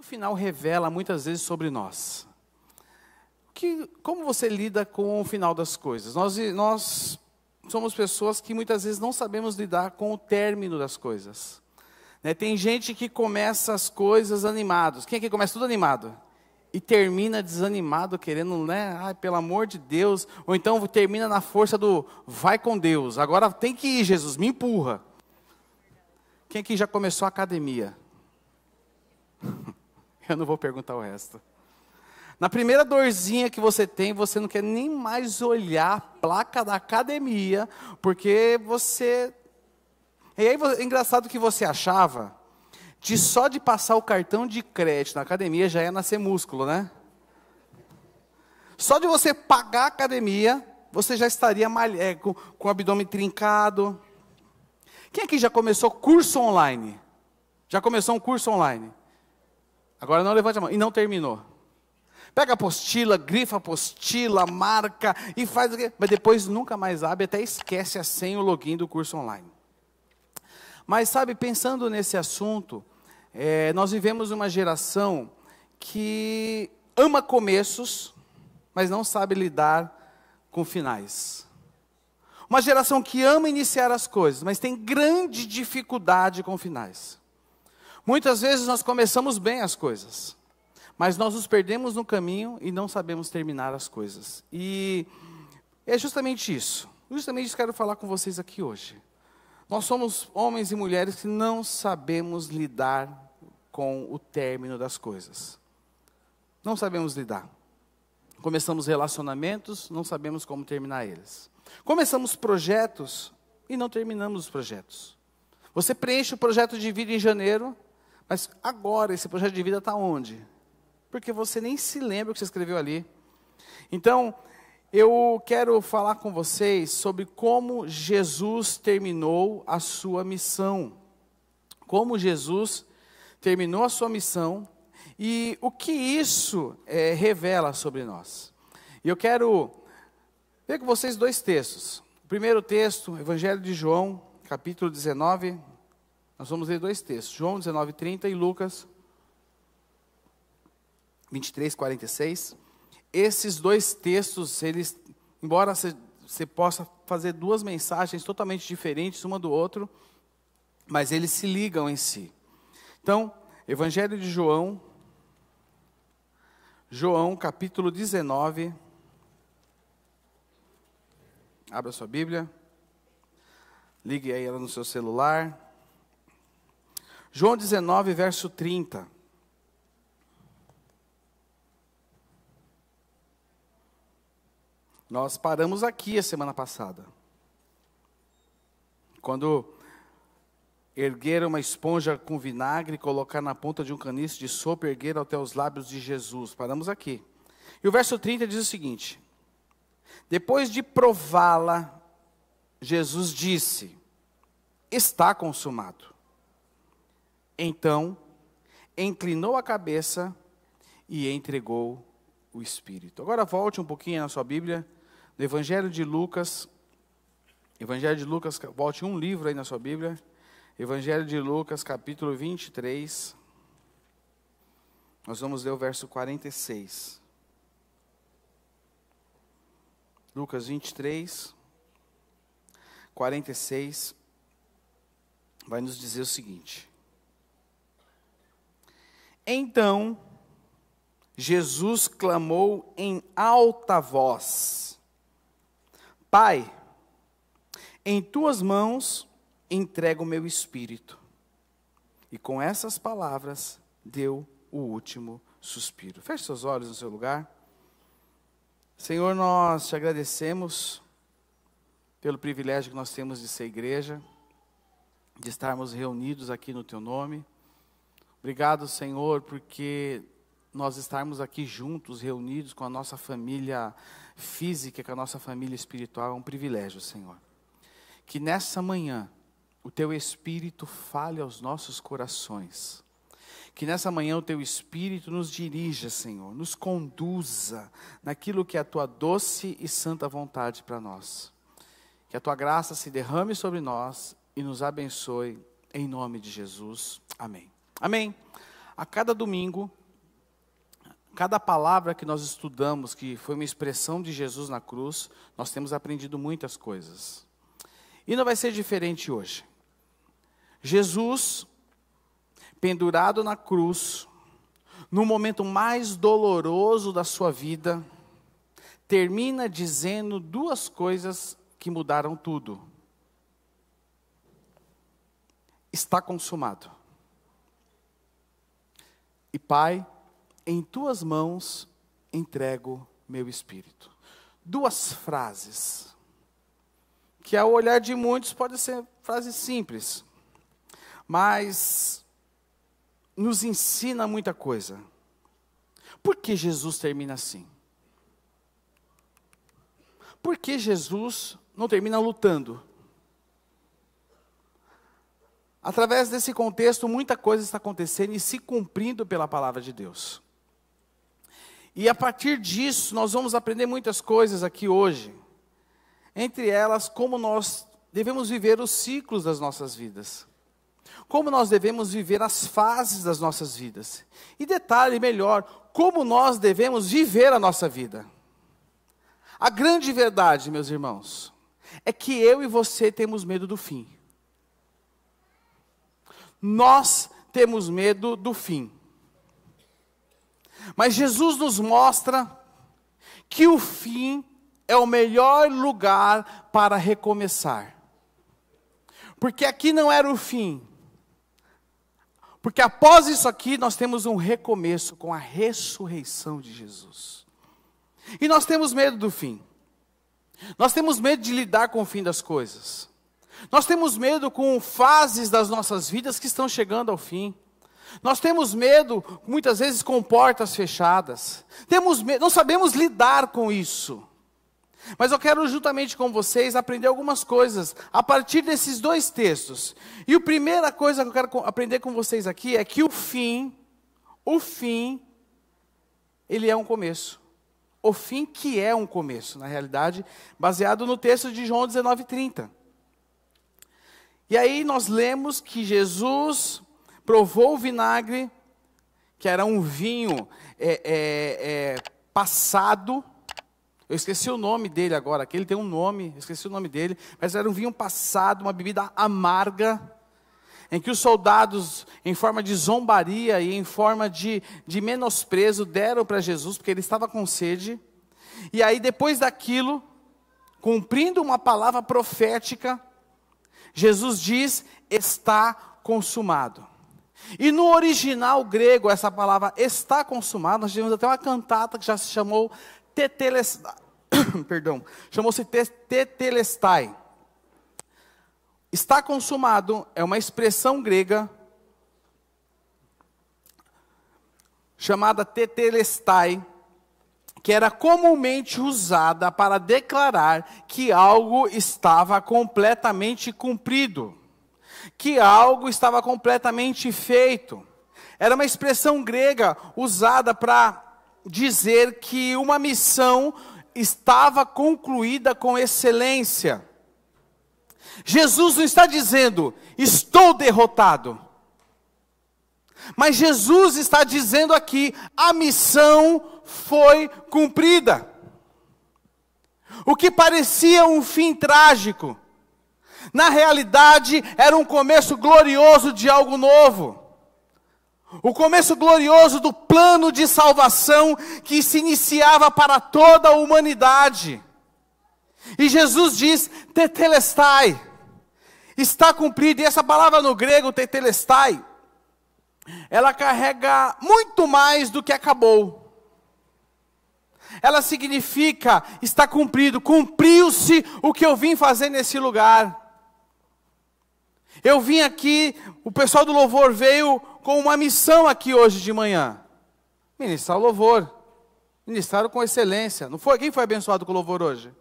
final revela muitas vezes sobre nós? Como você lida com o final das coisas? Nós somos pessoas que muitas vezes não sabemos lidar com o término das coisas. Né? Tem gente que começa as coisas animados. Quem é que começa tudo animado? E termina desanimado, querendo, né? Ai, pelo amor de Deus. Ou então termina na força do, vai com Deus. Agora tem que ir, Jesus, me empurra. Quem aqui já começou a academia? Eu não vou perguntar o resto. Na primeira dorzinha que você tem, você não quer nem mais olhar a placa da academia, porque você... E aí, é engraçado que você achava, só de passar o cartão de crédito na academia, já ia nascer músculo, né? Só de você pagar a academia, você já estaria com o abdômen trincado. Quem aqui já começou curso online? Já começou um curso online? Agora não levante a mão. E não terminou. Pega a apostila, grifa a apostila, marca e faz o quê? Mas depois nunca mais abre, até esquece a senha e o login do curso online. Mas sabe, pensando nesse assunto, nós vivemos uma geração que ama começos, mas não sabe lidar com finais. Uma geração que ama iniciar as coisas, mas tem grande dificuldade com finais. Muitas vezes nós começamos bem as coisas, mas nós nos perdemos no caminho e não sabemos terminar as coisas. E é justamente isso que eu quero falar com vocês aqui hoje. Nós somos homens e mulheres que não sabemos lidar com o término das coisas. Não sabemos lidar. Começamos relacionamentos, não sabemos como terminar eles. Começamos projetos e não terminamos os projetos. Você preenche o projeto de vida em janeiro, mas agora esse projeto de vida está onde? Porque você nem se lembra o que você escreveu ali. Então, eu quero falar com vocês sobre como Jesus terminou a sua missão. Como Jesus terminou a sua missão e o que isso revela sobre nós. E eu quero ver com vocês dois textos. O primeiro texto, Evangelho de João, capítulo 19. Nós vamos ler dois textos, João 19:30 e Lucas 23:46. Esses dois textos, eles, embora você possa fazer duas mensagens totalmente diferentes uma do outro, mas eles se ligam em si. Então, Evangelho de João, capítulo 19. Abra sua Bíblia. Ligue aí ela no seu celular. João 19, verso 30. Nós paramos aqui a semana passada. Quando ergueram uma esponja com vinagre, colocar na ponta de um caniço de sopa e ergueram até os lábios de Jesus. Paramos aqui. E o verso 30 diz o seguinte: depois de prová-la, Jesus disse: está consumado. Então, inclinou a cabeça e entregou o Espírito. Agora volte um pouquinho na sua Bíblia, no Evangelho de Lucas, volte um livro aí na sua Bíblia, Evangelho de Lucas, capítulo 23, nós vamos ler o verso 46. Lucas 23, 46, vai nos dizer o seguinte: então, Jesus clamou em alta voz: Pai, em tuas mãos entrego o meu espírito. E com essas palavras, deu o último suspiro. Feche seus olhos no seu lugar. Senhor, nós te agradecemos pelo privilégio que nós temos de ser igreja, de estarmos reunidos aqui no teu nome. Obrigado, Senhor, porque nós estarmos aqui juntos, reunidos com a nossa família física, com a nossa família espiritual, é um privilégio, Senhor. Que nessa manhã, o teu Espírito fale aos nossos corações. Que nessa manhã o teu Espírito nos dirija, Senhor, nos conduza naquilo que é a tua doce e santa vontade para nós. Que a tua graça se derrame sobre nós e nos abençoe, em nome de Jesus. Amém. Amém. A cada domingo, cada palavra que nós estudamos, que foi uma expressão de Jesus na cruz, nós temos aprendido muitas coisas. E não vai ser diferente hoje. Jesus, pendurado na cruz, no momento mais doloroso da sua vida, termina dizendo duas coisas que mudaram tudo. Está consumado. E Pai, em tuas mãos entrego meu espírito. Duas frases, que ao olhar de muitos pode ser frases simples, mas nos ensina muita coisa. Por que Jesus termina assim? Por que Jesus não termina lutando? Através desse contexto, muita coisa está acontecendo e se cumprindo pela palavra de Deus. E a partir disso, nós vamos aprender muitas coisas aqui hoje. Entre elas, como nós devemos viver os ciclos das nossas vidas. Como nós devemos viver as fases das nossas vidas. E detalhe melhor, como nós devemos viver a nossa vida. A grande verdade, meus irmãos, é que eu e você temos medo do fim. Nós temos medo do fim. Mas Jesus nos mostra que o fim é o melhor lugar para recomeçar. Porque aqui não era o fim. Porque após isso aqui nós temos um recomeço com a ressurreição de Jesus. E nós temos medo do fim. Nós temos medo de lidar com o fim das coisas. Nós temos medo com fases das nossas vidas que estão chegando ao fim. Nós temos medo, muitas vezes, com portas fechadas. Temos medo, não sabemos lidar com isso. Mas eu quero, juntamente com vocês, aprender algumas coisas a partir desses dois textos. E a primeira coisa que eu quero aprender com vocês aqui é que o fim, ele é um começo. O fim que é um começo, na realidade, baseado no texto de João 19:30. E aí nós lemos que Jesus provou o vinagre, que era um vinho passado. Eu esqueci o nome dele agora, aqui ele tem um nome, eu esqueci o nome dele, mas era um vinho passado, uma bebida amarga, em que os soldados, em forma de zombaria e em forma de menosprezo, deram para Jesus, porque ele estava com sede. E aí depois daquilo, cumprindo uma palavra profética, Jesus diz, está consumado. E no original grego, essa palavra está consumado, nós tivemos até uma cantata que já se chamou Tetelestai. Perdão, chamou-se Tetelestai. Está consumado é uma expressão grega chamada Tetelestai, que era comumente usada para declarar que algo estava completamente cumprido, que algo estava completamente feito. Era uma expressão grega usada para dizer que uma missão estava concluída com excelência. Jesus não está dizendo, estou derrotado. Mas Jesus está dizendo aqui, a missão foi cumprida. O que parecia um fim trágico, na realidade era um começo glorioso de algo novo. O começo glorioso do plano de salvação que se iniciava para toda a humanidade. E Jesus diz, Tetelestai, está cumprido. E essa palavra no grego, Tetelestai, ela carrega muito mais do que acabou. Ela significa, está cumprido, cumpriu-se o que eu vim fazer nesse lugar. Eu vim aqui, o pessoal do louvor veio com uma missão aqui hoje de manhã. Ministrar o louvor. Ministraram com excelência. Não foi? Quem foi abençoado com o louvor hoje?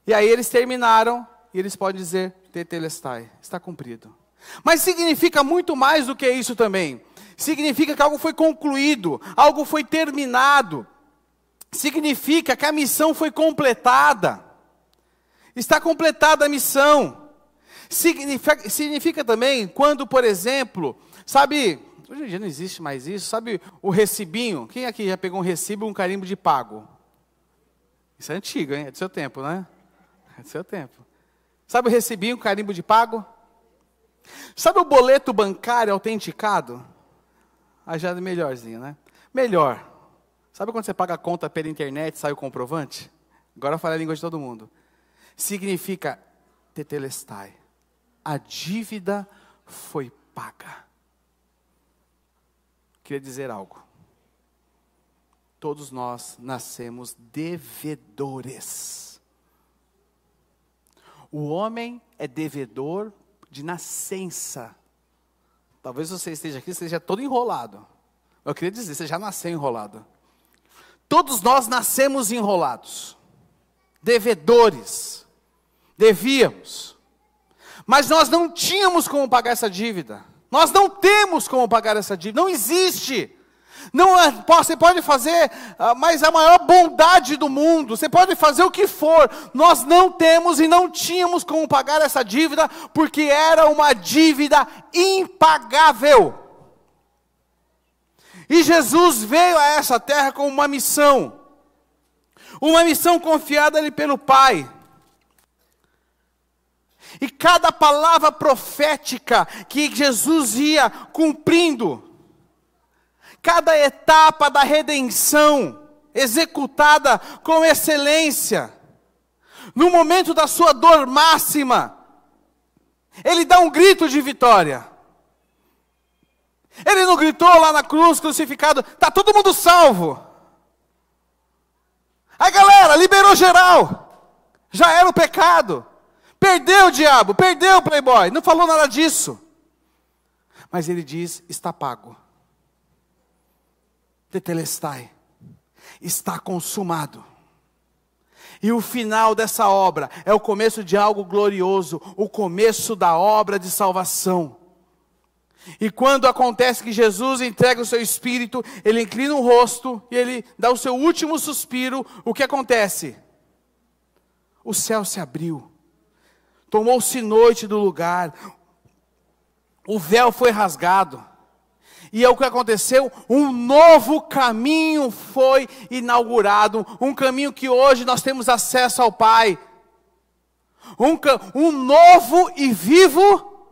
E aí eles terminaram, e eles podem dizer, Tetelestai, está cumprido. Mas significa muito mais do que isso também. Significa que algo foi concluído, algo foi terminado. Significa que a missão foi completada. Está completada a missão. Significa também quando, por exemplo, sabe, Hoje em dia não existe mais isso. Sabe o recibinho? Quem aqui já pegou um recibo e um carimbo de pago? Isso é antigo, hein? É do seu tempo, né? É do seu tempo. Sabe o recibinho, carimbo de pago? Sabe o boleto bancário autenticado? Ah, já é melhorzinho, né? Melhor. Sabe quando você paga a conta pela internet e sai o comprovante? Agora eu falei a língua de todo mundo. Significa tetelestai. A dívida foi paga. Queria dizer algo. Todos nós nascemos devedores. O homem é devedor de nascença. Talvez você esteja aqui, esteja todo enrolado. Eu queria dizer, você já nasceu enrolado. Todos nós nascemos enrolados. Devedores. Devíamos. Mas nós não tínhamos como pagar essa dívida. Nós não temos como pagar essa dívida. Não existe. Não, você pode fazer mas a maior bondade do mundo. Você pode fazer o que for. Nós não temos e não tínhamos como pagar essa dívida, porque era uma dívida impagável. E Jesus veio a essa terra com uma missão. Uma missão confiada-lhe pelo Pai. E cada palavra profética que Jesus ia cumprindo, cada etapa da redenção executada com excelência, no momento da sua dor máxima, ele dá um grito de vitória. Ele não gritou lá na cruz, crucificado, está todo mundo salvo. Aí galera, liberou geral, já era o pecado. Perdeu o diabo, perdeu o playboy, não falou nada disso. Mas ele diz, está pago. Tetelestai, está consumado. E o final dessa obra é o começo de algo glorioso, o começo da obra de salvação. E quando acontece que Jesus entrega o seu espírito, ele inclina o rosto e ele dá o seu último suspiro, o que acontece? O céu se abriu. Tomou-se noite do lugar, o véu foi rasgado, e é o que aconteceu, um novo caminho foi inaugurado, um caminho que hoje nós temos acesso ao Pai, um novo e vivo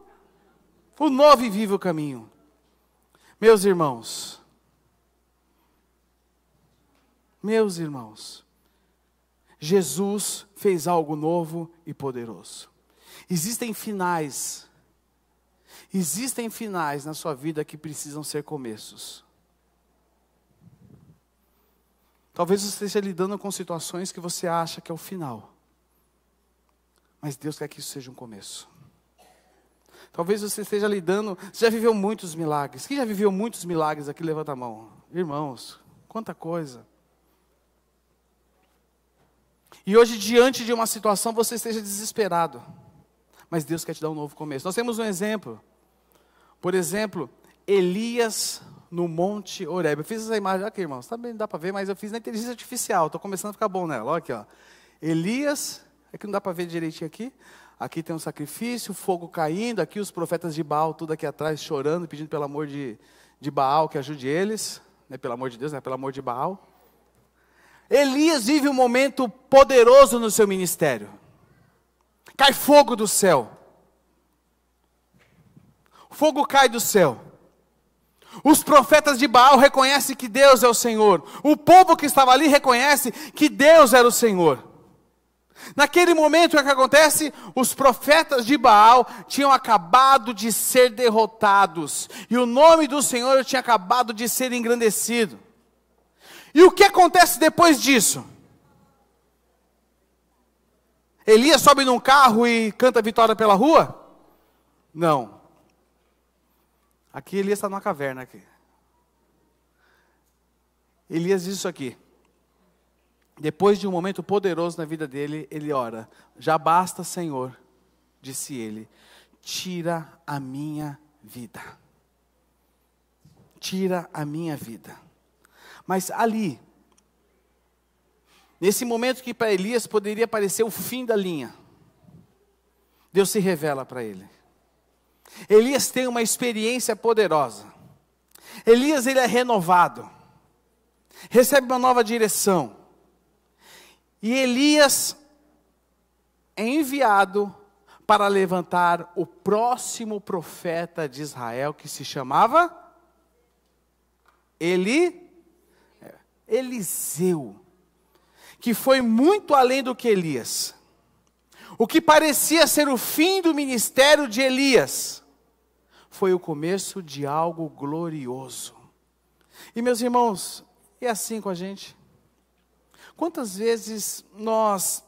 caminho. Meus irmãos, Jesus fez algo novo e poderoso. Existem finais na sua vida que precisam ser começos. Talvez você esteja lidando com situações que você acha que é o final. Mas Deus quer que isso seja um começo. Talvez você esteja lidando, você já viveu muitos milagres. Quem já viveu muitos milagres aqui, levanta a mão. Irmãos, quanta coisa. E hoje, diante de uma situação, você esteja desesperado. Mas Deus quer te dar um novo começo. Nós temos um exemplo. Por exemplo, Elias no Monte Horebe. Eu fiz essa imagem aqui, irmãos. Também dá para ver, mas eu fiz na inteligência artificial. Estou começando a ficar bom nela. Olha aqui, ó. Elias, é que não dá para ver direitinho aqui. Aqui tem um sacrifício, fogo caindo. Aqui os profetas de Baal, tudo aqui atrás, chorando, pedindo pelo amor de Baal que ajude eles. Não é pelo amor de Deus, não é pelo amor de Baal. Elias vive um momento poderoso no seu ministério. Cai fogo do céu. Fogo cai do céu. Os profetas de Baal reconhecem que Deus é o Senhor. O povo que estava ali reconhece que Deus era o Senhor. Naquele momento, o que acontece? Os profetas de Baal tinham acabado de ser derrotados. E o nome do Senhor tinha acabado de ser engrandecido. E o que acontece depois disso? Elias sobe num carro e canta vitória pela rua? Não. Aqui Elias está numa caverna aqui. Elias diz isso aqui. Depois de um momento poderoso na vida dele, ele ora. Já basta, Senhor, disse ele, tira a minha vida. Tira a minha vida. Mas ali, nesse momento que para Elias poderia parecer o fim da linha, Deus se revela para ele. Elias tem uma experiência poderosa. Elias, ele é renovado, recebe uma nova direção, e Elias é enviado para levantar o próximo profeta de Israel, que se chamava Eliseu, que foi muito além do que Elias. O que parecia ser o fim do ministério de Elias, foi o começo de algo glorioso. E meus irmãos, é assim com a gente. Quantas vezes nós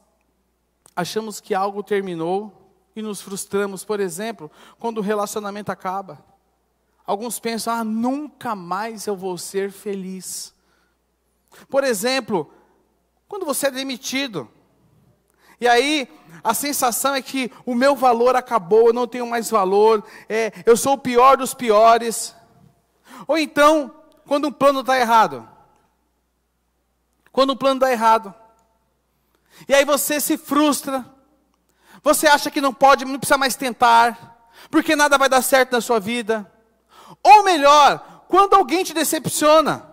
achamos que algo terminou e nos frustramos, por exemplo, quando o relacionamento acaba. Alguns pensam, nunca mais eu vou ser feliz. Por exemplo, quando você é demitido, e aí a sensação é que o meu valor acabou, eu não tenho mais valor, eu sou o pior dos piores. Ou então, quando um plano está errado. Quando o plano dá errado. E aí você se frustra. Você acha que não pode, não precisa mais tentar. Porque nada vai dar certo na sua vida. Ou melhor, quando alguém te decepciona.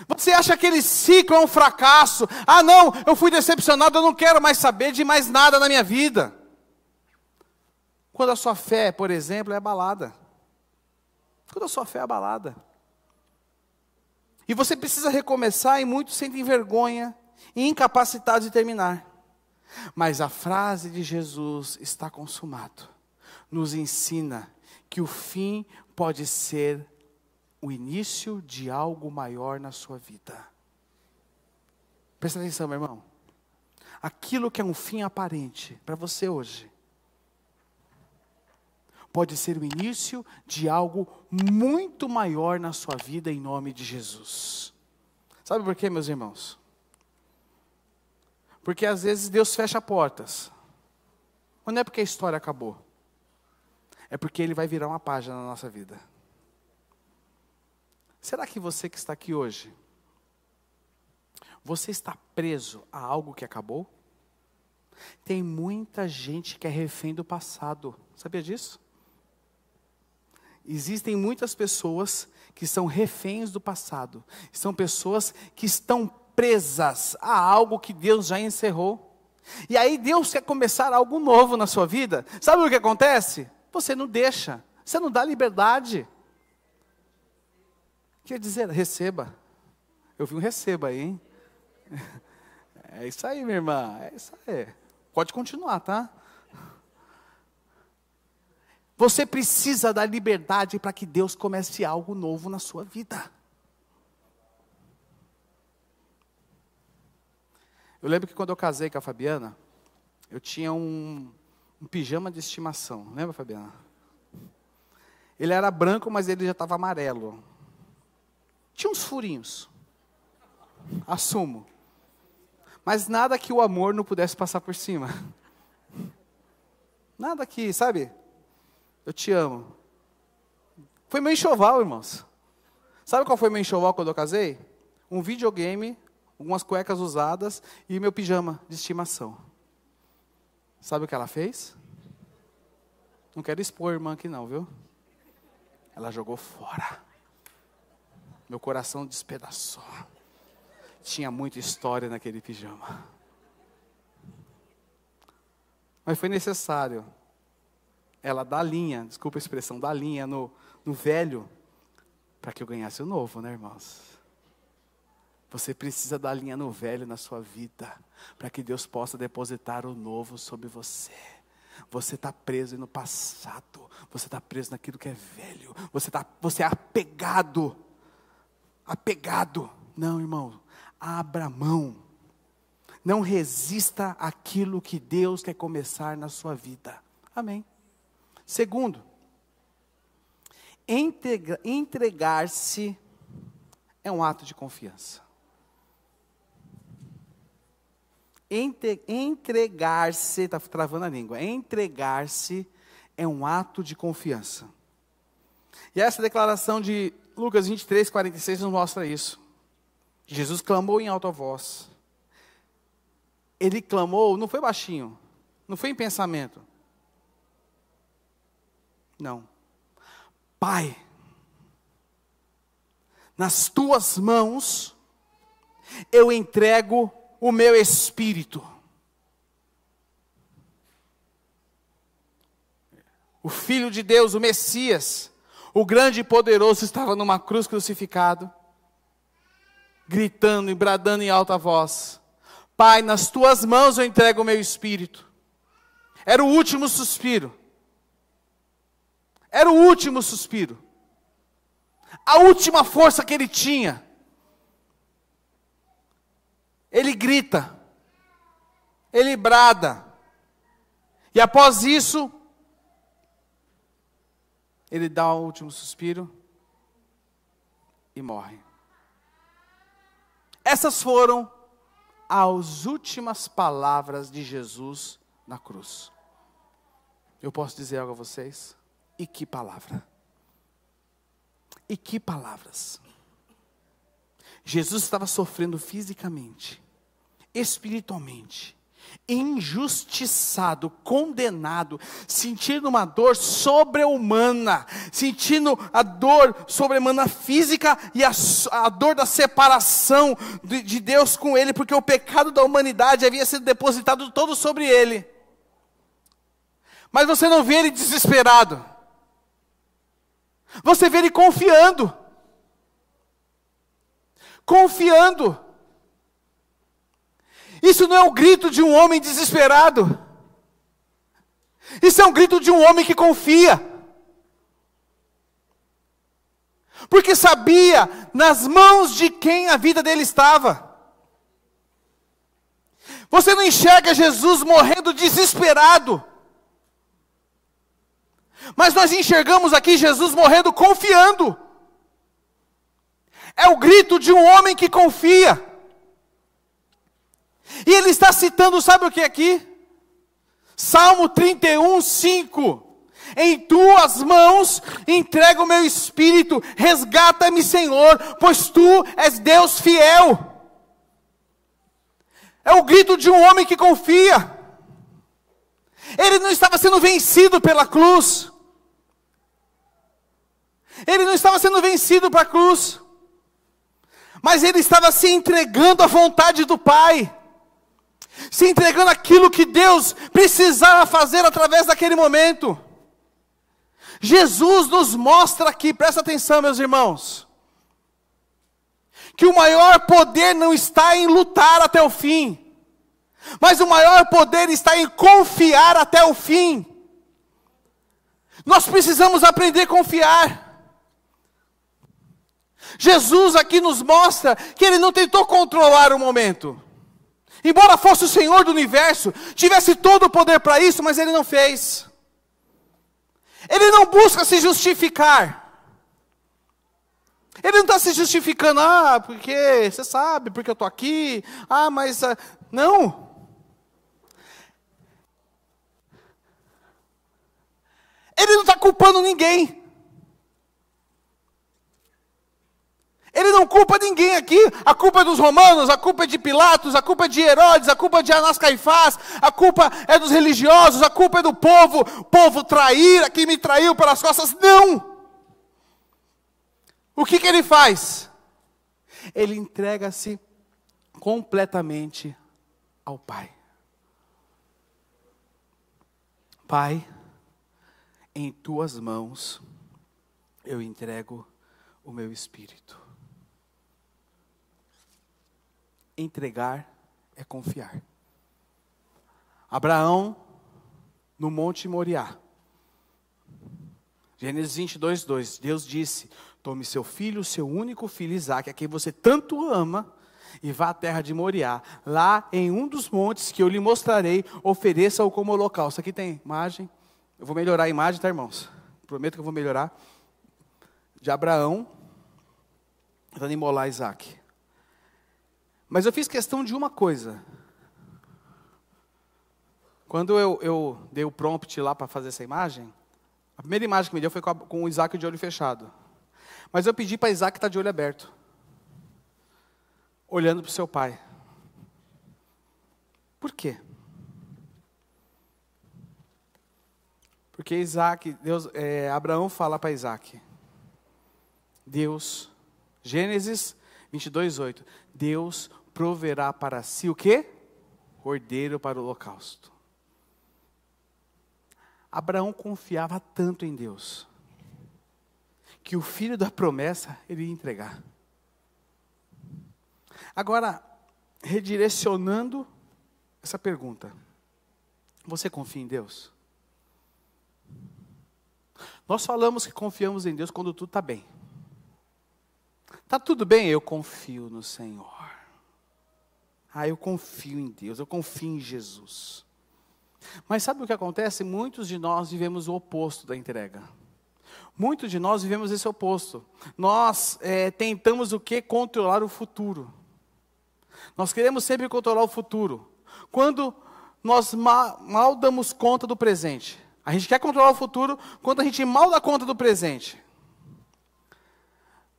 Você acha que aquele ciclo é um fracasso. Não, eu fui decepcionado, eu não quero mais saber de mais nada na minha vida. Quando a sua fé, por exemplo, é abalada. Quando a sua fé é abalada. E você precisa recomeçar e muitos sentem vergonha e incapacitados de terminar. Mas a frase de Jesus, está consumado, nos ensina que o fim pode ser o início de algo maior na sua vida. Presta atenção, meu irmão. Aquilo que é um fim aparente para você hoje, pode ser o início de algo muito maior na sua vida, em nome de Jesus. Sabe por quê, meus irmãos? Porque às vezes Deus fecha portas. Mas não é porque a história acabou. É porque Ele vai virar uma página na nossa vida. Será que você que está aqui hoje, você está preso a algo que acabou? Tem muita gente que é refém do passado. Sabia disso? Existem muitas pessoas que são reféns do passado. São pessoas que estão presas a algo que Deus já encerrou. E aí Deus quer começar algo novo na sua vida. Sabe o que acontece? Você não deixa. Você não dá liberdade. Quer dizer, receba. Eu vi um receba aí, hein? É isso aí, minha irmã. É isso aí. Pode continuar, tá? Você precisa da liberdade para que Deus comece algo novo na sua vida. Eu lembro que quando eu casei com a Fabiana, eu tinha um pijama de estimação. Lembra, Fabiana? Ele era branco, mas ele já estava amarelo. Tinha uns furinhos. Assumo. Mas nada que o amor não pudesse passar por cima. Nada que, sabe? Eu te amo. Foi meu enxoval, irmãos. Sabe qual foi meu enxoval quando eu casei? Um videogame, algumas cuecas usadas e meu pijama de estimação. Sabe o que ela fez? Não quero expor a irmã aqui não, viu? Ela jogou fora. Meu coração despedaçou. Tinha muita história naquele pijama. Mas foi necessário ela dar linha, desculpa a expressão, dar linha no velho, para que eu ganhasse o novo, né, irmãos? Você precisa dar linha no velho na sua vida, para que Deus possa depositar o novo sobre você. Você está preso no passado, você está preso naquilo que é velho, você é apegado. Não, irmão, abra mão. Não resista àquilo que Deus quer começar na sua vida. Amém. Segundo, entregar-se é um ato de confiança. Entregar-se, está travando a língua. Entregar-se é um ato de confiança. E essa declaração de Lucas 23, 46 nos mostra isso. Jesus clamou em alta voz. Ele clamou, não foi baixinho, não foi em pensamento. Não. Pai, nas tuas mãos eu entrego o meu espírito. O Filho de Deus, o Messias, o grande e poderoso, estava numa cruz crucificado, gritando e bradando em alta voz: Pai, nas tuas mãos eu entrego o meu espírito. Era o último suspiro. Era o último suspiro. A última força que ele tinha. Ele grita. Ele brada. E após isso, ele dá o último suspiro e morre. Essas foram as últimas palavras de Jesus na cruz. Eu posso dizer algo a vocês? E que palavra! E que palavras! Jesus estava sofrendo fisicamente, espiritualmente, injustiçado, condenado, sentindo uma dor sobre-humana, sentindo a dor sobre-humana física e a dor da separação de Deus com ele, porque o pecado da humanidade havia sido depositado todo sobre ele. Mas você não vê ele desesperado, você vê ele confiando. Confiando. Isso não é o grito de um homem desesperado. Isso é um grito de um homem que confia. Porque sabia nas mãos de quem a vida dele estava. Você não enxerga Jesus morrendo desesperado. Mas nós enxergamos aqui Jesus morrendo confiando. É o grito de um homem que confia. E ele está citando, sabe o que aqui? Salmo 31, 5. Em tuas mãos entrego o meu espírito, resgata-me, Senhor, pois tu és Deus fiel. É o grito de um homem que confia. Ele não estava sendo vencido pela cruz. Ele não estava sendo vencido para a cruz. Mas ele estava se entregando à vontade do Pai. Se entregando aquilo que Deus precisava fazer através daquele momento. Jesus nos mostra aqui, presta atenção, meus irmãos, que o maior poder não está em lutar até o fim, mas o maior poder está em confiar até o fim. Nós precisamos aprender a confiar. Jesus aqui nos mostra que ele não tentou controlar o momento. Embora fosse o Senhor do universo, tivesse todo o poder para isso, mas ele não fez. Ele não busca se justificar. Ele não está se justificando, porque você sabe, porque eu estou aqui, mas... Não. Ele não está culpando ninguém. Ele não culpa ninguém aqui. A culpa é dos romanos, a culpa é de Pilatos, a culpa é de Herodes, a culpa é de Anás Caifás, a culpa é dos religiosos, a culpa é do povo traíra, que me traiu pelas costas. Não! O que ele faz? Ele entrega-se completamente ao Pai. Pai, em tuas mãos eu entrego o meu espírito. Entregar é confiar. Abraão, no Monte Moriá. Gênesis 22, 2. Deus disse: tome seu filho, seu único filho Isaque, a quem você tanto ama, e vá à terra de Moriá. Lá em um dos montes que eu lhe mostrarei, ofereça-o como holocausto. Aqui tem imagem. Eu vou melhorar a imagem, tá, irmãos? Prometo que eu vou melhorar. De Abraão, tentando imolar Isaque. Mas eu fiz questão de uma coisa. Quando eu dei o prompt lá para fazer essa imagem, a primeira imagem que me deu foi com o Isaac de olho fechado. Mas eu pedi para Isaac estar de olho aberto. Olhando para o seu pai. Por quê? Porque Abraão fala para Isaac: Deus Gênesis 22:8. Deus proverá para si o quê? Cordeiro para o holocausto. Abraão confiava tanto em Deus, que o filho da promessa ele ia entregar. Agora, redirecionando essa pergunta, você confia em Deus? Nós falamos que confiamos em Deus quando tudo está bem. Está tudo bem? Eu confio no Senhor. Eu confio em Deus, eu confio em Jesus. Mas sabe o que acontece? Muitos de nós vivemos o oposto da entrega. Muitos de nós vivemos esse oposto. Nós tentamos o quê? Controlar o futuro. Nós queremos sempre controlar o futuro. Quando nós mal damos conta do presente. A gente quer controlar o futuro quando a gente mal dá conta do presente.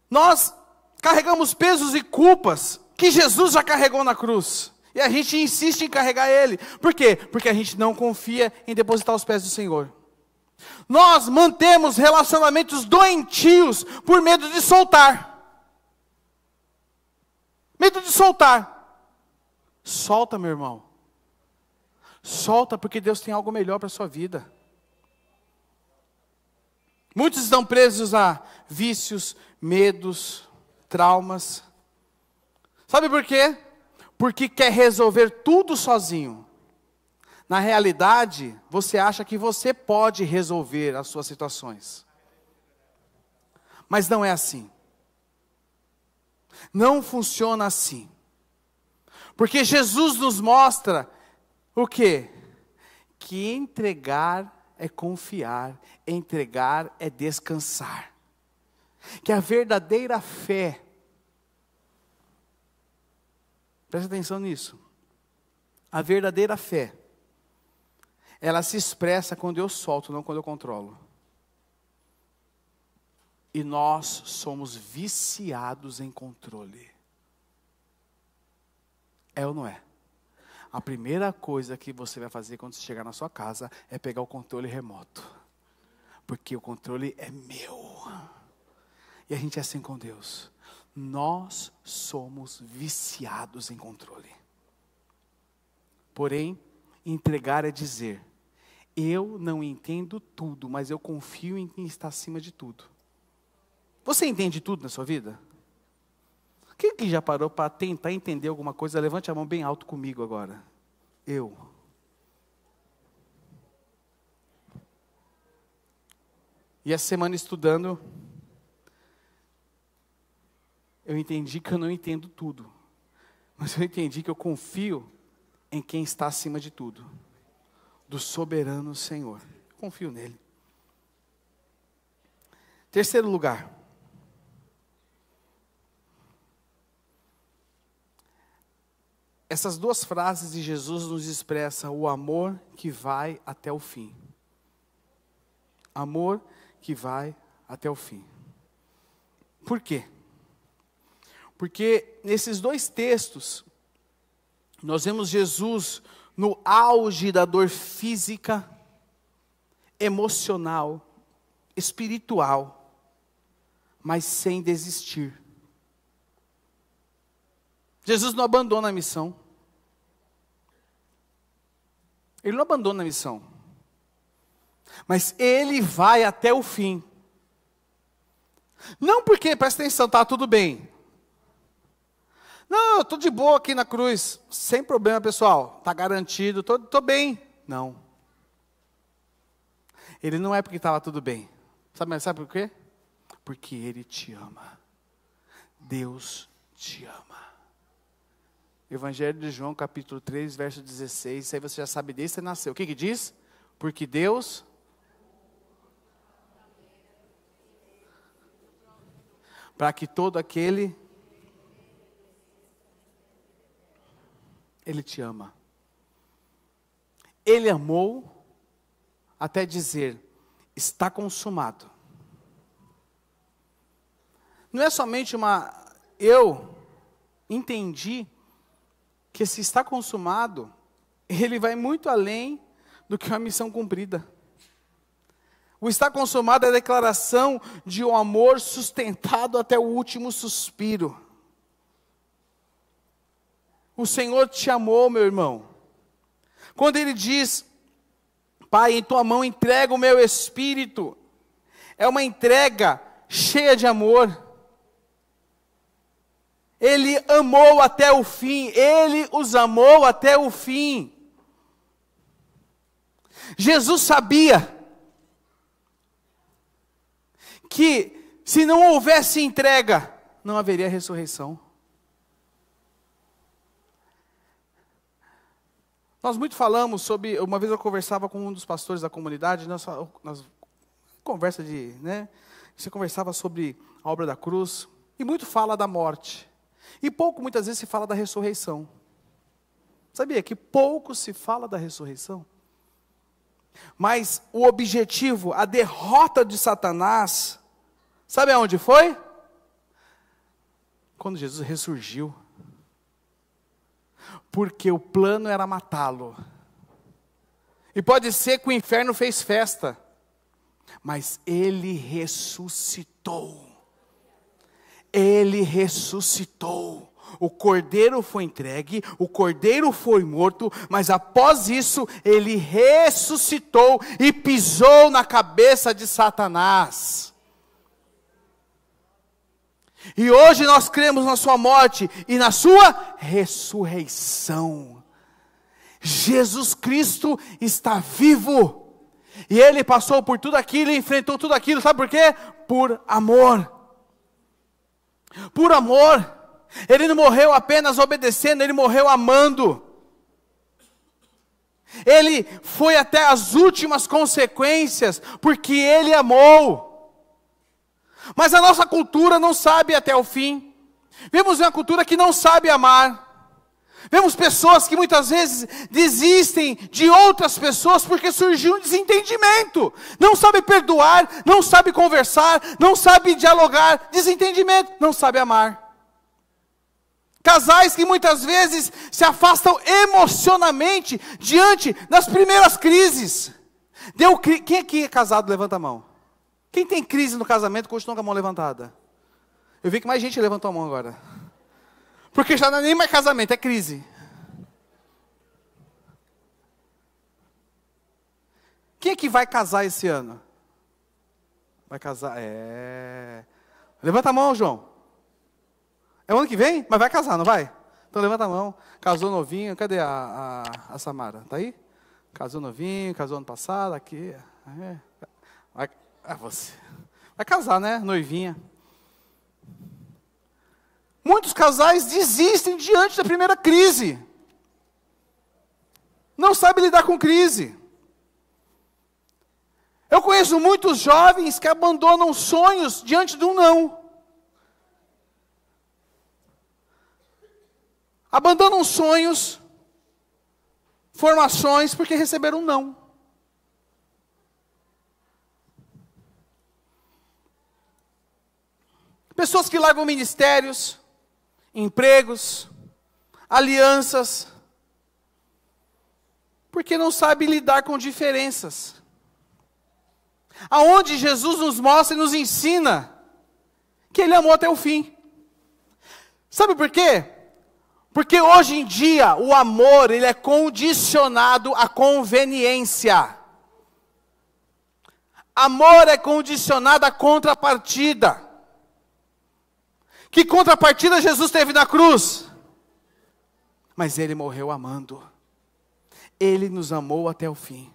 Nós carregamos pesos e culpas que Jesus já carregou na cruz. E a gente insiste em carregar ele. Por quê? Porque a gente não confia em depositar os pés do Senhor. Nós mantemos relacionamentos doentios por medo de soltar. Medo de soltar. Solta, meu irmão. Solta, porque Deus tem algo melhor para a sua vida. Muitos estão presos a vícios, medos, traumas. Sabe por quê? Porque quer resolver tudo sozinho. Na realidade, você acha que você pode resolver as suas situações. Mas não é assim. Não funciona assim. Porque Jesus nos mostra o quê? Que entregar é confiar, entregar é descansar. Que a verdadeira fé, presta atenção nisso, a verdadeira fé, ela se expressa quando eu solto, não quando eu controlo. E nós somos viciados em controle. É ou não é? A primeira coisa que você vai fazer quando você chegar na sua casa é pegar o controle remoto. Porque o controle é meu. E a gente é assim com Deus. Nós somos viciados em controle. Porém, entregar é dizer: eu não entendo tudo, mas eu confio em quem está acima de tudo. Você entende tudo na sua vida? Quem que já parou para tentar entender alguma coisa? Levante a mão bem alto comigo agora. Eu. E essa semana estudando, eu entendi que eu não entendo tudo. Mas eu entendi que eu confio em quem está acima de tudo. Do soberano Senhor. Eu confio nele. Terceiro lugar. Essas duas frases de Jesus nos expressam o amor que vai até o fim. Amor que vai até o fim. Por quê? Porque nesses dois textos, nós vemos Jesus no auge da dor física, emocional, espiritual, mas sem desistir. Jesus não abandona a missão. Ele não abandona a missão. Mas ele vai até o fim. Não porque, presta atenção, está tudo bem. Não, eu estou de boa aqui na cruz. Sem problema, pessoal. Está garantido, estou bem. Não. Ele não é porque estava tudo bem. Sabe por quê? Porque ele te ama. Deus te ama. Evangelho de João, capítulo 3, verso 16. Isso aí você já sabe desde que você nasceu. O que diz? Porque Deus... para que todo aquele... Ele te ama. Ele amou até dizer, está consumado. Não é somente eu entendi que se está consumado, ele vai muito além do que uma missão cumprida. O está consumado é a declaração de um amor sustentado até o último suspiro. O Senhor te amou, meu irmão. Quando Ele diz, Pai, em tua mão entrego o meu espírito, é uma entrega cheia de amor. Ele amou até o fim, Ele os amou até o fim. Jesus sabia que se não houvesse entrega, não haveria ressurreição. Nós muito falamos sobre, uma vez eu conversava com um dos pastores da comunidade, conversa de, né, você conversava sobre a obra da cruz, e muito fala da morte, e pouco muitas vezes se fala da ressurreição. Sabia que pouco se fala da ressurreição? Mas o objetivo, a derrota de Satanás, sabe aonde foi? Quando Jesus ressurgiu. Porque o plano era matá-lo. E pode ser que o inferno fez festa, mas ele ressuscitou. Ele ressuscitou. O cordeiro foi entregue, o cordeiro foi morto, mas após isso, ele ressuscitou e pisou na cabeça de Satanás. E hoje nós cremos na sua morte e na sua ressurreição. Jesus Cristo está vivo. E Ele passou por tudo aquilo e enfrentou tudo aquilo. Sabe por quê? Por amor. Por amor. Ele não morreu apenas obedecendo, Ele morreu amando. Ele foi até as últimas consequências, porque Ele amou. Mas a nossa cultura não sabe até o fim. Vemos uma cultura que não sabe amar. Vemos pessoas que muitas vezes desistem de outras pessoas porque surgiu um desentendimento. Não sabe perdoar, não sabe conversar, não sabe dialogar. Desentendimento, não sabe amar. Casais que muitas vezes se afastam emocionalmente diante das primeiras crises. Quem aqui é casado, levanta a mão. Quem tem crise no casamento, continua com a mão levantada. Eu vi que mais gente levantou a mão agora. Porque já não é nem mais casamento, é crise. Quem é que vai casar esse ano? Vai casar, Levanta a mão, João. É o ano que vem? Mas vai casar, não vai? Então levanta a mão. Casou novinho, cadê a Samara? Tá aí? Casou novinho, casou ano passado, aqui. Você vai casar, né? Noivinha. Muitos casais desistem diante da primeira crise. Não sabem lidar com crise. Eu conheço muitos jovens que abandonam sonhos diante de um não. Abandonam sonhos, formações, porque receberam um não. Pessoas que largam ministérios, empregos, alianças, porque não sabem lidar com diferenças. Aonde Jesus nos mostra e nos ensina que Ele amou até o fim. Sabe por quê? Porque hoje em dia o amor, ele é condicionado à conveniência. Amor é condicionado à contrapartida. Que contrapartida Jesus teve na cruz? Mas Ele morreu amando. Ele nos amou até o fim.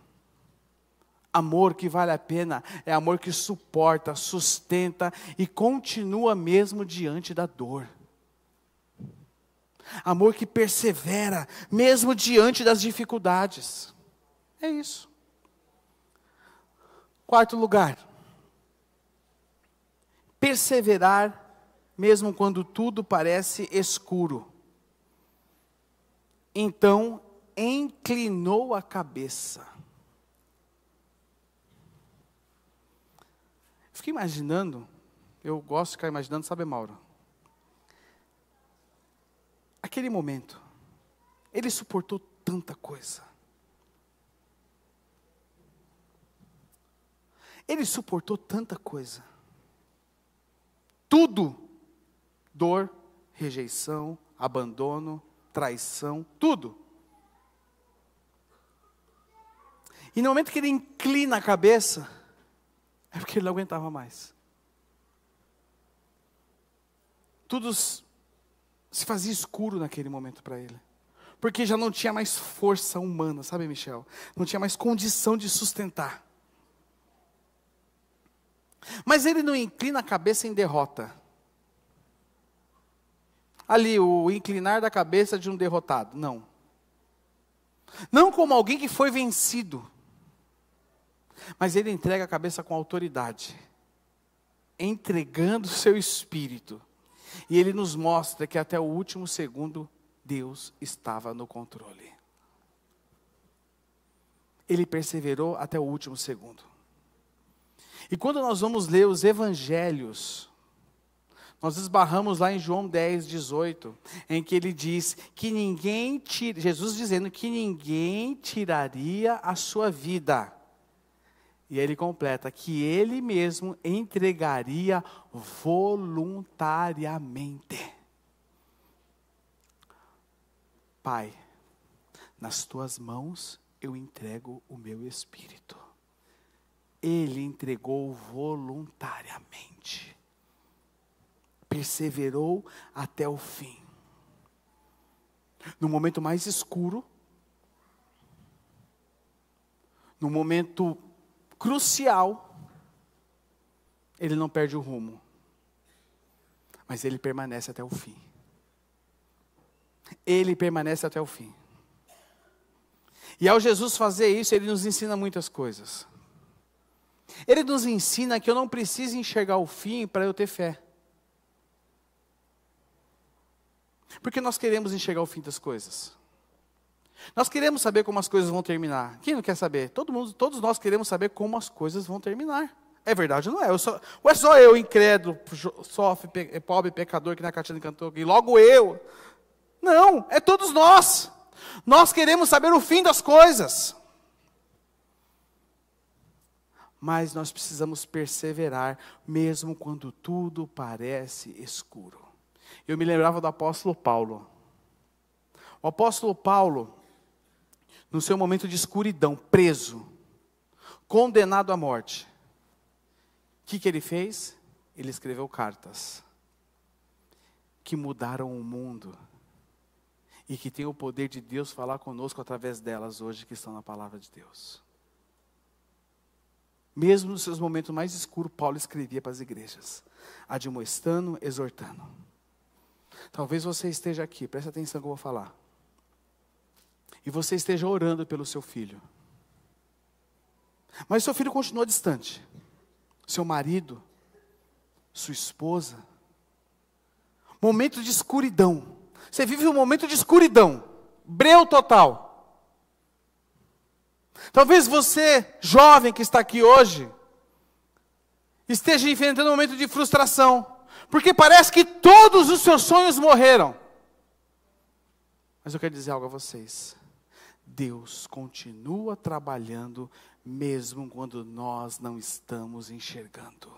Amor que vale a pena é amor que suporta, sustenta e continua mesmo diante da dor. Amor que persevera mesmo diante das dificuldades. É isso. Quarto lugar. Perseverar mesmo quando tudo parece escuro. Então, inclinou a cabeça. Fiquei imaginando, eu gosto de ficar imaginando, sabe, Mauro? Aquele momento, ele suportou tanta coisa. Ele suportou tanta coisa. Tudo. Dor, rejeição, abandono, traição, tudo. E no momento que ele inclina a cabeça, é porque ele não aguentava mais. Tudo se fazia escuro naquele momento para ele. Porque já não tinha mais força humana, sabe, Michel? Não tinha mais condição de sustentar. Mas ele não inclina a cabeça em derrota. Ali, o inclinar da cabeça de um derrotado. Não. Não como alguém que foi vencido. Mas ele entrega a cabeça com autoridade. Entregando o seu espírito. E ele nos mostra que até o último segundo, Deus estava no controle. Ele perseverou até o último segundo. E quando nós vamos ler os evangelhos, nós esbarramos lá em João 10, 18, em que ele diz que Jesus dizendo que ninguém tiraria a sua vida. E aí ele completa que ele mesmo entregaria voluntariamente. Pai, nas tuas mãos eu entrego o meu espírito. Ele entregou voluntariamente. Perseverou até o fim. No momento mais escuro, no momento crucial, ele não perde o rumo. Mas ele permanece até o fim. Ele permanece até o fim. E ao Jesus fazer isso, ele nos ensina muitas coisas. Ele nos ensina que eu não preciso enxergar o fim para eu ter fé. Porque nós queremos enxergar o fim das coisas. Nós queremos saber como as coisas vão terminar. Quem não quer saber? Todos nós queremos saber como as coisas vão terminar. É verdade ou não é? Ou é só eu, incrédulo, sofre, pobre, pecador, que na Catina cantou aqui, logo eu. Não, é todos nós. Nós queremos saber o fim das coisas. Mas nós precisamos perseverar, mesmo quando tudo parece escuro. Eu me lembrava do apóstolo Paulo. O apóstolo Paulo, no seu momento de escuridão, preso, condenado à morte, o que ele fez? Ele escreveu cartas que mudaram o mundo e que tem o poder de Deus falar conosco através delas hoje, que estão na palavra de Deus. Mesmo nos seus momentos mais escuros, Paulo escrevia para as igrejas, admoestando, exortando. Talvez você esteja aqui, preste atenção no que eu vou falar. E você esteja orando pelo seu filho. Mas seu filho continua distante. Seu marido, sua esposa. Momento de escuridão. Você vive um momento de escuridão. Breu total. Talvez você, jovem que está aqui hoje, esteja enfrentando um momento de frustração. Porque parece que todos os seus sonhos morreram. Mas eu quero dizer algo a vocês. Deus continua trabalhando mesmo quando nós não estamos enxergando.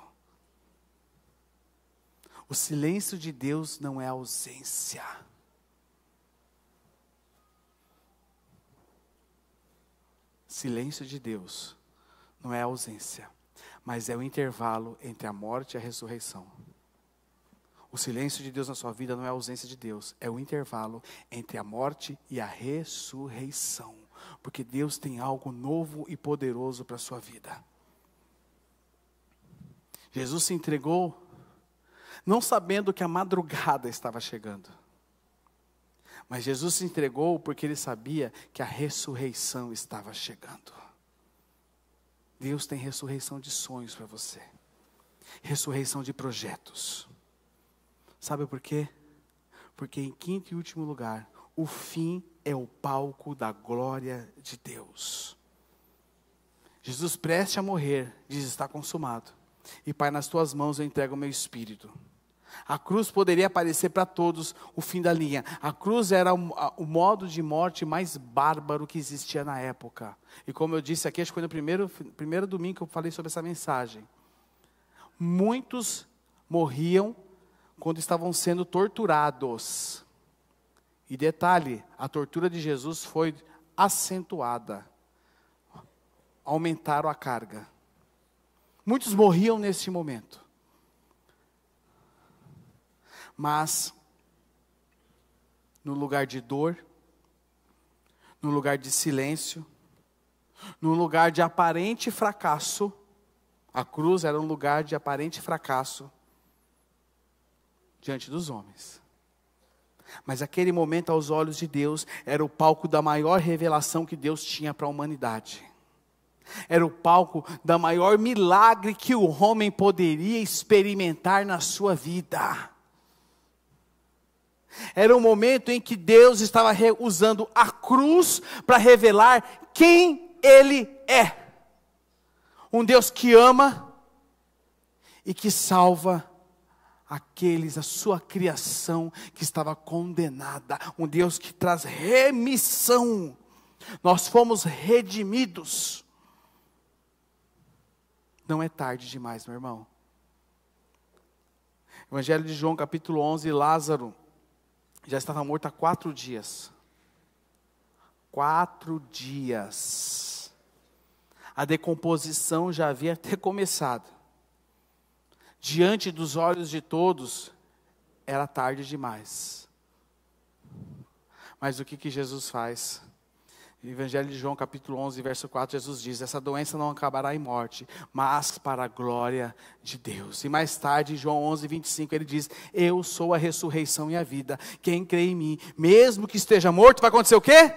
O silêncio de Deus não é ausência. Silêncio de Deus não é ausência, mas é o intervalo entre a morte e a ressurreição. O silêncio de Deus na sua vida não é a ausência de Deus, é o intervalo entre a morte e a ressurreição. Porque Deus tem algo novo e poderoso para a sua vida. Jesus se entregou, não sabendo que a madrugada estava chegando. Mas Jesus se entregou porque ele sabia que a ressurreição estava chegando. Deus tem ressurreição de sonhos para você. Ressurreição de projetos. Sabe por quê? Porque em quinto e último lugar, o fim é o palco da glória de Deus. Jesus prestes a morrer, diz, está consumado. E Pai, nas tuas mãos eu entrego o meu espírito. A cruz poderia parecer para todos o fim da linha. A cruz era o modo de morte mais bárbaro que existia na época. E como eu disse aqui, acho que foi no primeiro domingo que eu falei sobre essa mensagem. Muitos morriam quando estavam sendo torturados. E detalhe, a tortura de Jesus foi acentuada. Aumentaram a carga. Muitos morriam neste momento. Mas, no lugar de dor, no lugar de silêncio, no lugar de aparente fracasso, a cruz era um lugar de aparente fracasso diante dos homens. Mas aquele momento, aos olhos de Deus, era o palco da maior revelação que Deus tinha para a humanidade. Era o palco da maior milagre que o homem poderia experimentar na sua vida. Era um momento em que Deus estava usando a cruz para revelar quem Ele é. Um Deus que ama e que salva aqueles, a sua criação que estava condenada. Um Deus que traz remissão. Nós fomos redimidos. Não é tarde demais, meu irmão. Evangelho de João, capítulo 11, Lázaro já estava morto há 4 dias. 4 dias. A decomposição já havia até começado. Diante dos olhos de todos, era tarde demais. Mas o que Jesus faz? No Evangelho de João, capítulo 11, verso 4, Jesus diz: essa doença não acabará em morte, mas para a glória de Deus. E mais tarde, em João 11, 25, ele diz: eu sou a ressurreição e a vida. Quem crê em mim, mesmo que esteja morto, vai acontecer o quê?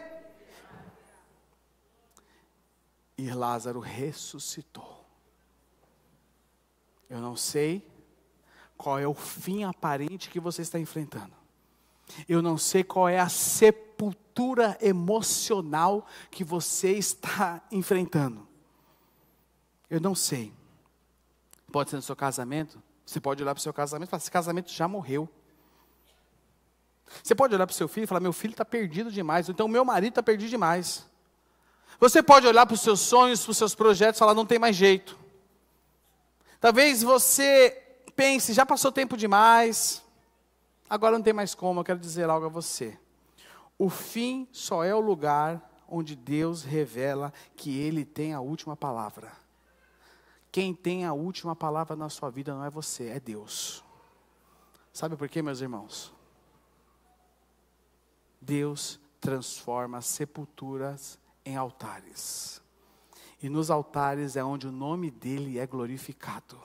E Lázaro ressuscitou. Eu não sei qual é o fim aparente que você está enfrentando. Eu não sei qual é a sepultura emocional que você está enfrentando. Eu não sei. Pode ser no seu casamento. Você pode olhar para o seu casamento e falar: esse casamento já morreu. Você pode olhar para o seu filho e falar: meu filho está perdido demais. Então, meu marido está perdido demais. Você pode olhar para os seus sonhos, para os seus projetos e falar: não tem mais jeito. Talvez você pense: já passou tempo demais. Agora não tem mais como. Eu quero dizer algo a você. O fim só é o lugar onde Deus revela que Ele tem a última palavra. Quem tem a última palavra na sua vida não é você, é Deus. Sabe por quê, meus irmãos? Deus transforma sepulturas em altares. E nos altares é onde o nome dEle é glorificado.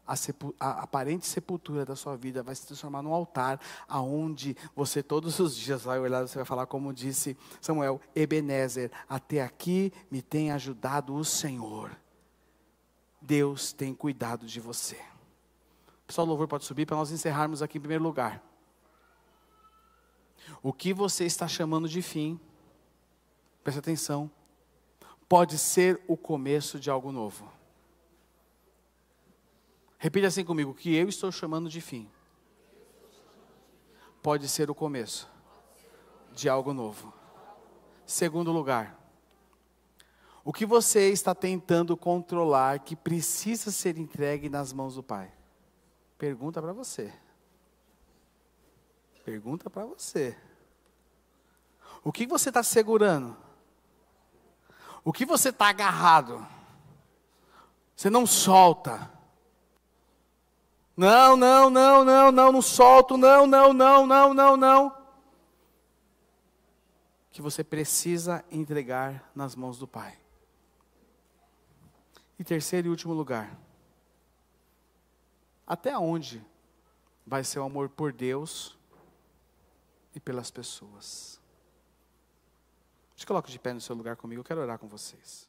A aparente sepultura da sua vida vai se transformar num altar, aonde você todos os dias vai olhar, você vai falar como disse Samuel: Ebenezer, até aqui me tem ajudado o Senhor. Deus tem cuidado de você. Pessoal, o louvor pode subir para nós encerrarmos aqui em primeiro lugar. O que você está chamando de fim, preste atenção, pode ser o começo de algo novo. Repita assim comigo: o que eu estou chamando de fim pode ser o começo de algo novo. Segundo lugar, o que você está tentando controlar que precisa ser entregue nas mãos do Pai? Pergunta para você. Pergunta para você. O que você está segurando? O que você está agarrado? Você não solta. Não solto, não. Que você precisa entregar nas mãos do Pai. E terceiro e último lugar. Até onde vai ser o amor por Deus e pelas pessoas? Se coloque de pé no seu lugar comigo, eu quero orar com vocês.